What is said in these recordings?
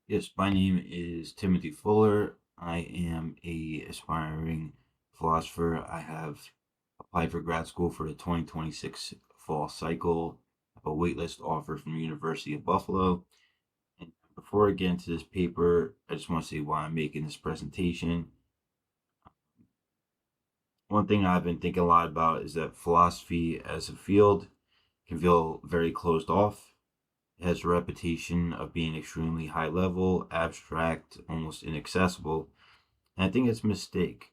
Yes, my name is Timothy Fuller. I am a aspiring philosopher. I have applied for grad school for the 2026 fall cycle. I have a waitlist offer from the University of Buffalo. And before I get into this paper, I just want to say why I'm making this presentation. One thing I've been thinking a lot about is that philosophy as a field can feel very closed off. It has a reputation of being extremely high level, abstract, almost inaccessible. And I think it's a mistake.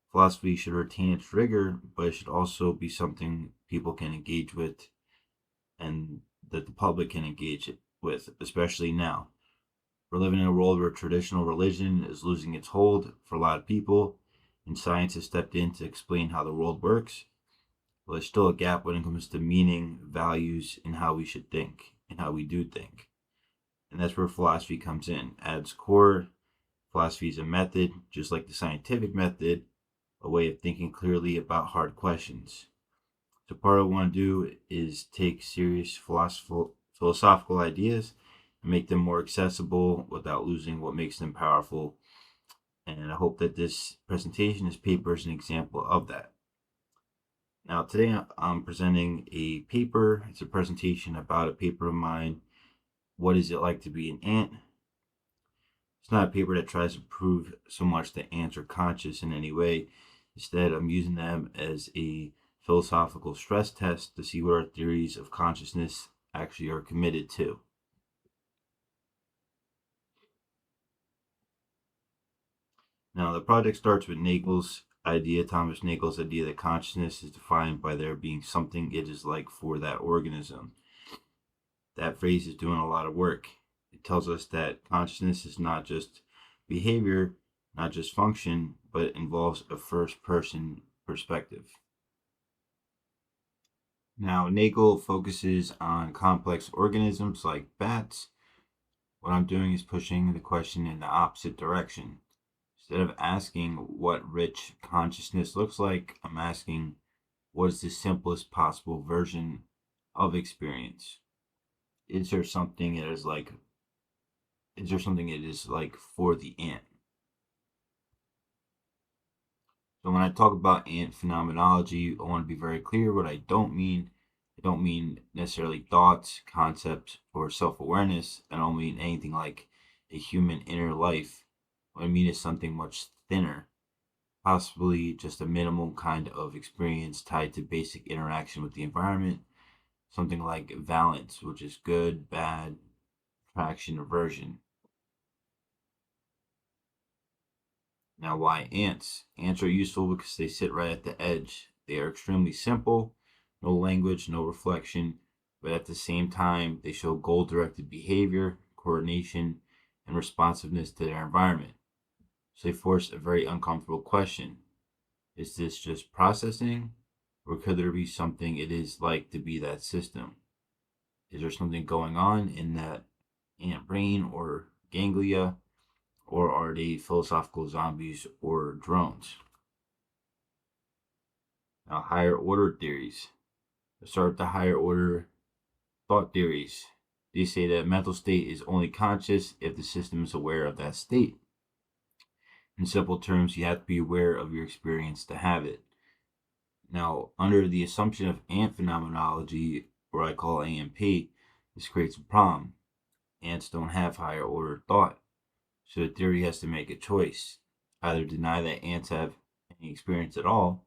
Philosophy should retain its rigor, but it should also be something people can engage with and that the public can engage with, especially now. We're living in a world where traditional religion is losing its hold for a lot of people, and science has stepped in to explain how the world works. But there's still a gap when it comes to meaning, values, and how we should think and how we do think. And that's where philosophy comes in. At its core, philosophy is a method, just like the scientific method, a way of thinking clearly about hard questions. So part of what I want to do is take serious philosophical ideas and make them more accessible without losing what makes them powerful. And I hope that this presentation, this paper, is an example of that. Now, today I'm presenting a paper. It's a presentation about a paper of mine. What is it like to be an ant? It's not a paper that tries to prove so much that ants are conscious in any way. Instead, I'm using them as a philosophical stress test to see what our theories of consciousness actually are committed to. Now, the project starts with Thomas Nagle's idea that consciousness is defined by there being something it is like for that organism. That phrase is doing a lot of work. It tells us that consciousness is not just behavior, not just function, but it involves a first person perspective. Now, Nagel focuses on complex organisms like bats. What I'm doing is pushing the question in the opposite direction. Instead of asking what rich consciousness looks like, I'm asking what is the simplest possible version of experience? Is there something that is like is there something it is like for the ant? So when I talk about ant phenomenology, I want to be very clear what I don't mean. I don't mean necessarily thoughts, concepts, or self-awareness. I don't mean anything like a human inner life. What I mean is something much thinner, possibly just a minimal kind of experience tied to basic interaction with the environment, something like valence, which is good, bad, attraction, aversion. Now, why ants? Ants are useful because they sit right at the edge. They are extremely simple, no language, no reflection, but at the same time, they show goal directed behavior, coordination, and responsiveness to their environment. So they force a very uncomfortable question. Is this just processing, or could there be something it is like to be that system? Is there something going on in that ant brain or ganglia, or are they philosophical zombies or drones? Now, higher order theories. Let's start with the higher order thought theories. They say that mental state is only conscious if the system is aware of that state. In simple terms, you have to be aware of your experience to have it. Now, under the assumption of ant phenomenology, or I call AMP, this creates a problem. Ants don't have higher order thought, so the theory has to make a choice. Either deny that ants have any experience at all,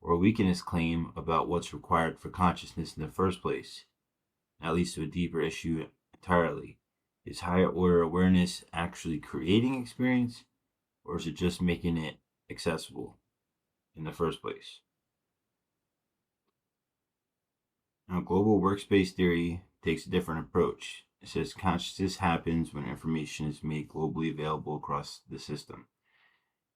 or weaken its claim about what's required for consciousness in the first place. That leads to a deeper issue entirely. Is higher order awareness actually creating experience, or is it just making it accessible in the first place? Now, global workspace theory takes a different approach. It says consciousness happens when information is made globally available across the system.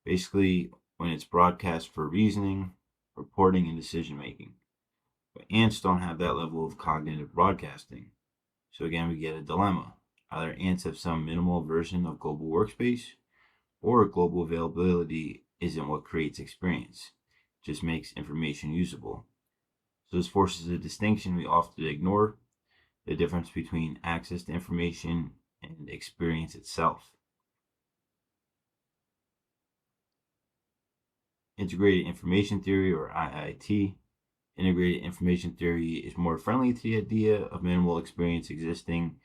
Basically, when it's broadcast for reasoning, reporting, and decision making. But ants don't have that level of cognitive broadcasting. So again, we get a dilemma. Either ants have some minimal version of global workspace, or global availability isn't what creates experience, it just makes information usable. So this forces a distinction we often ignore, the difference between access to information and experience itself. Integrated information theory, or IIT. Integrated information theory is more friendly to the idea of minimal experience existing.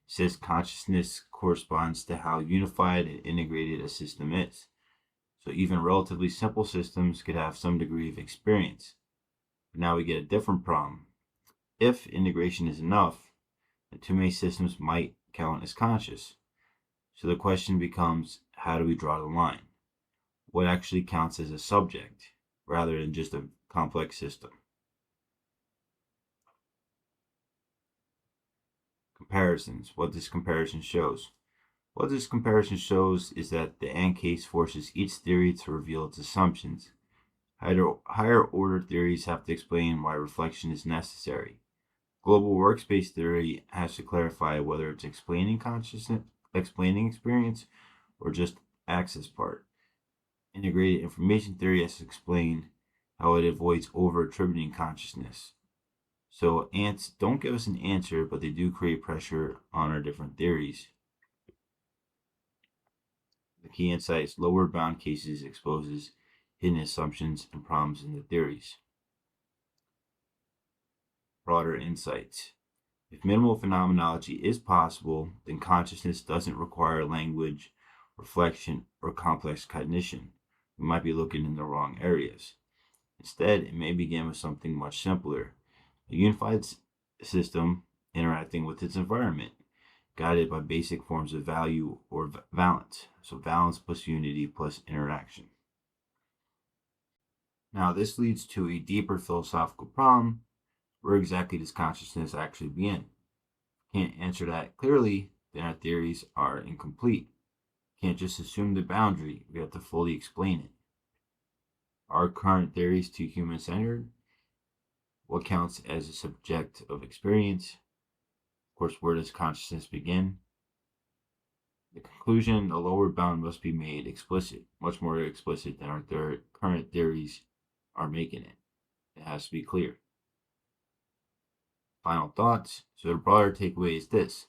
It says consciousness corresponds to how unified and integrated a system is. So even relatively simple systems could have some degree of experience. But now we get a different problem. If integration is enough, then too many systems might count as conscious. So the question becomes, how do we draw the line? What actually counts as a subject rather than just a complex system? Comparisons. What this comparison shows. What this comparison shows is that the AND case forces each theory to reveal its assumptions. Higher order theories have to explain why reflection is necessary. Global workspace theory has to clarify whether it's explaining experience, or just access part. Integrated information theory has to explain how it avoids over-attributing consciousness. So ants don't give us an answer, but they do create pressure on our different theories. The key insights: lower bound cases exposes hidden assumptions and problems in the theories. Broader insights. If minimal phenomenology is possible, then consciousness doesn't require language, reflection, or complex cognition. We might be looking in the wrong areas. Instead, it may begin with something much simpler: a unified system interacting with its environment, guided by basic forms of value or valence. So valence plus unity plus interaction. Now, this leads to a deeper philosophical problem. Where exactly does consciousness actually begin? Can't answer that clearly, then our theories are incomplete. Can't just assume the boundary, we have to fully explain it. Are current theories too human-centered? What counts as a subject of experience? Of course, where does consciousness begin? The conclusion: a lower bound must be made explicit, much more explicit than our current theories are making it. It has to be clear. Final thoughts. So the broader takeaway is this: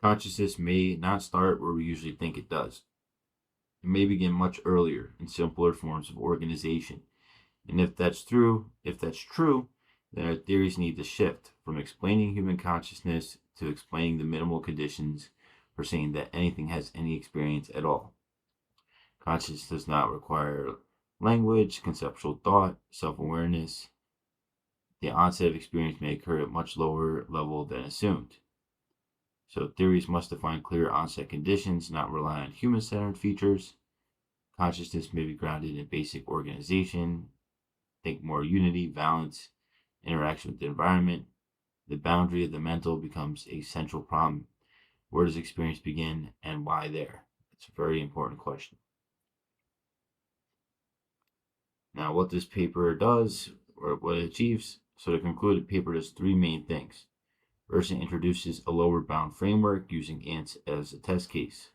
consciousness may not start where we usually think it does. It may begin much earlier in simpler forms of organization. And if that's true, then our theories need to shift from explaining human consciousness to explaining the minimal conditions for saying that anything has any experience at all. Consciousness does not require language, conceptual thought, self-awareness. The onset of experience may occur at much lower level than assumed. So theories must define clear onset conditions, not rely on human-centered features. Consciousness may be grounded in basic organization. Think more unity, balance, interaction with the environment. The boundary of the mental becomes a central problem. Where does experience begin and why there? It's a very important question. Now, what this paper does, or what it achieves. So to conclude, the paper does three main things. First, it introduces a lower bound framework using ants as a test case.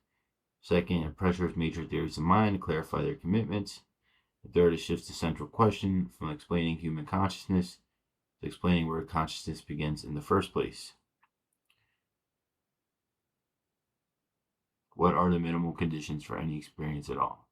Second, it pressures major theories of mind to clarify their commitments. The third, it shifts the central question from explaining human consciousness to explaining where consciousness begins in the first place. What are the minimal conditions for any experience at all?